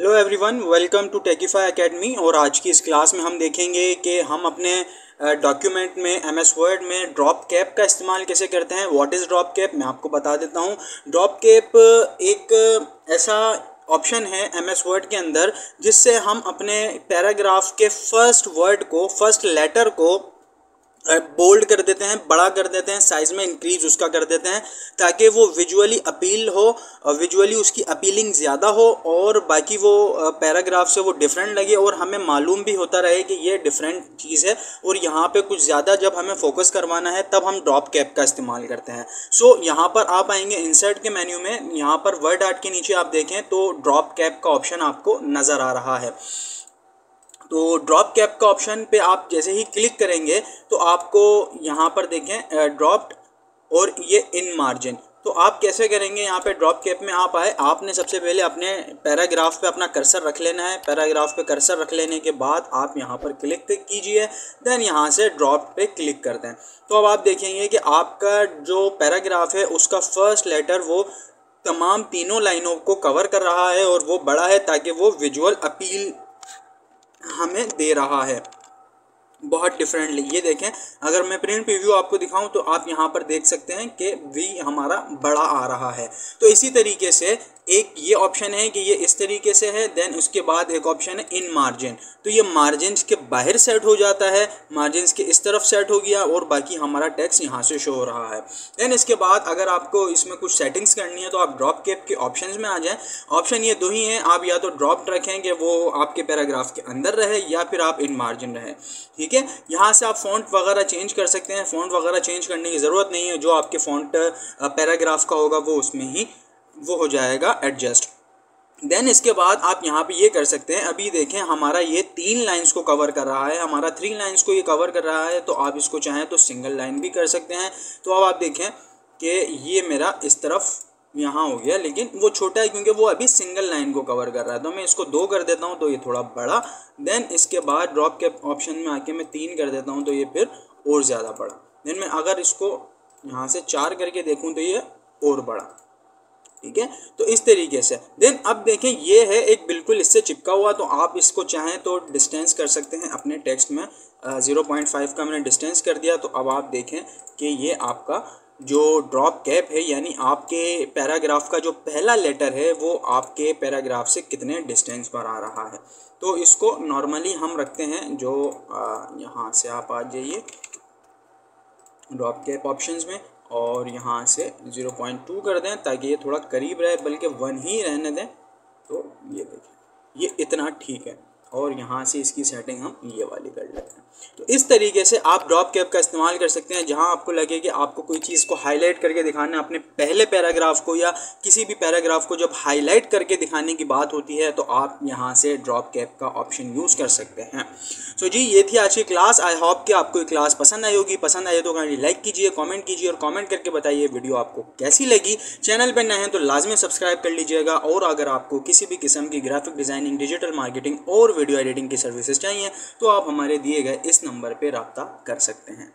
Hello everyone, welcome to Techify academy. और आज की इस क्लास में हम देखेंगे कि हम अपने डॉक्यूमेंट में एमएस वर्ड में ड्रॉप कैप का इस्तेमाल कैसे करते हैं। व्हाट इज़ ड्रॉप कैप, मैं आपको बता देता हूँ। ड्रॉप कैप एक ऐसा ऑप्शन है एमएस वर्ड के अंदर जिससे हम अपने पैराग्राफ के फर्स्ट वर्ड को, फर्स्ट लेटर को बोल्ड कर देते हैं, बड़ा कर देते हैं, साइज़ में इंक्रीज उसका कर देते हैं ताकि वो विजुअली अपील हो, विजुअली उसकी अपीलिंग ज़्यादा हो और बाकी वो पैराग्राफ से वो डिफरेंट लगे और हमें मालूम भी होता रहे कि ये डिफरेंट चीज़ है और यहाँ पे कुछ ज़्यादा जब हमें फोकस करवाना है तब हम ड्रॉप कैप का इस्तेमाल करते हैं। सो यहाँ पर आप आएंगे इंसर्ट के मेन्यू में, यहाँ पर वर्ड आर्ट के नीचे आप देखें तो ड्रॉप कैप का ऑप्शन आपको नज़र आ रहा है। तो ड्रॉप कैप का ऑप्शन पे आप जैसे ही क्लिक करेंगे तो आपको यहाँ पर देखें ड्रॉप्ड और ये इन मार्जिन। तो आप कैसे करेंगे, यहाँ पे ड्रॉप कैप में आप आए, आपने सबसे पहले अपने पैराग्राफ पे अपना कर्सर रख लेना है। पैराग्राफ पे कर्सर रख लेने के बाद आप यहाँ पर क्लिक कीजिए, देन यहाँ से ड्रॉप पे क्लिक कर दें। तो अब आप देखेंगे कि आपका जो पैराग्राफ है उसका फर्स्ट लेटर वो तमाम तीनों लाइनों को कवर कर रहा है और वो बड़ा है ताकि वो विजुअल अपील हमें दे रहा है बहुत डिफरेंटली। ये देखें, अगर मैं प्रिंट प्रीव्यू आपको दिखाऊं तो आप यहाँ पर देख सकते हैं कि वी हमारा बड़ा आ रहा है। तो इसी तरीके से एक ये ऑप्शन है कि ये इस तरीके से है, देन उसके बाद एक ऑप्शन है इन मार्जिन। तो ये मार्जिन के बाहर सेट हो जाता है, मार्जिन के इस तरफ सेट हो गया और बाकी हमारा टेक्स्ट यहाँ से शो हो रहा है। देन इसके बाद अगर आपको इसमें कुछ सेटिंग्स करनी है तो आप ड्रॉप कैप के ऑप्शंस में आ जाएं। ऑप्शन ये दो ही हैं, आप या तो ड्रॉप रखें कि वो आपके पैराग्राफ के अंदर रहे या फिर आप इन मार्जिन रहे। ठीक है, यहाँ से आप फ़ॉन्ट वगैरह चेंज कर सकते हैं। फ़ॉन्ट वगैरह चेंज करने की ज़रूरत नहीं है, जो आपके फ़ॉन्ट पैराग्राफ का होगा वो उसमें ही वो हो जाएगा एडजस्ट। देन इसके बाद आप यहाँ पे ये कर सकते हैं, अभी देखें हमारा ये 3 लाइंस को कवर कर रहा है, हमारा 3 लाइंस को ये कवर कर रहा है। तो आप इसको चाहें तो सिंगल लाइन भी कर सकते हैं। तो अब आप देखें कि ये मेरा इस तरफ यहाँ हो गया, लेकिन वो छोटा है क्योंकि वो अभी सिंगल लाइन को कवर कर रहा है। तो मैं इसको 2 कर देता हूँ तो ये थोड़ा बड़ा। देन इसके बाद ड्रॉप के ऑप्शन में आके मैं 3 कर देता हूँ तो ये फिर और ज़्यादा बड़ा। देन मैं अगर इसको यहाँ से 4 करके देखूँ तो ये और बड़ा। ठीक है, तो इस तरीके से। देन अब देखें ये है एक बिल्कुल इससे चिपका हुआ, तो आप इसको चाहें तो डिस्टेंस कर सकते हैं अपने टेक्स्ट में। 0.5 का मैंने डिस्टेंस कर दिया। तो अब आप देखें कि ये आपका जो ड्रॉप कैप है, यानी आपके पैराग्राफ का जो पहला लेटर है वो आपके पैराग्राफ से कितने डिस्टेंस पर आ रहा है। तो इसको नॉर्मली हम रखते हैं, जो यहाँ से आप आ जाइए ड्रॉप कैप ऑप्शंस में और यहाँ से 0.2 कर दें ताकि ये थोड़ा करीब रहे, बल्कि 1 ही रहने दें। तो ये देखें ये इतना ठीक है और यहाँ से इसकी सेटिंग हम ये वाली कर लेते हैं। तो इस तरीके से आप ड्रॉप कैप का इस्तेमाल कर सकते हैं। जहाँ आपको लगे कि आपको कोई चीज़ को हाईलाइट करके दिखाना है, अपने पहले पैराग्राफ को या किसी भी पैराग्राफ को जब हाईलाइट करके दिखाने की बात होती है तो आप यहाँ से ड्रॉप कैप का ऑप्शन यूज़ कर सकते हैं। सो जी, ये थी आज की क्लास। आई होप कि आपको ये क्लास पसंद आई होगी। पसंद आई तो काइंडली लाइक कीजिए, कमेंट कीजिए और कमेंट करके बताइए वीडियो आपको कैसी लगी। चैनल पर नए हैं तो लाजमी सब्सक्राइब कर लीजिएगा। और अगर आपको किसी भी किस्म की ग्राफिक डिज़ाइनिंग, डिजिटल मार्केटिंग और वीडियो एडिटिंग की सर्विसेज चाहिए तो आप हमारे दिए गए इस नंबर पर रब्ता कर सकते हैं।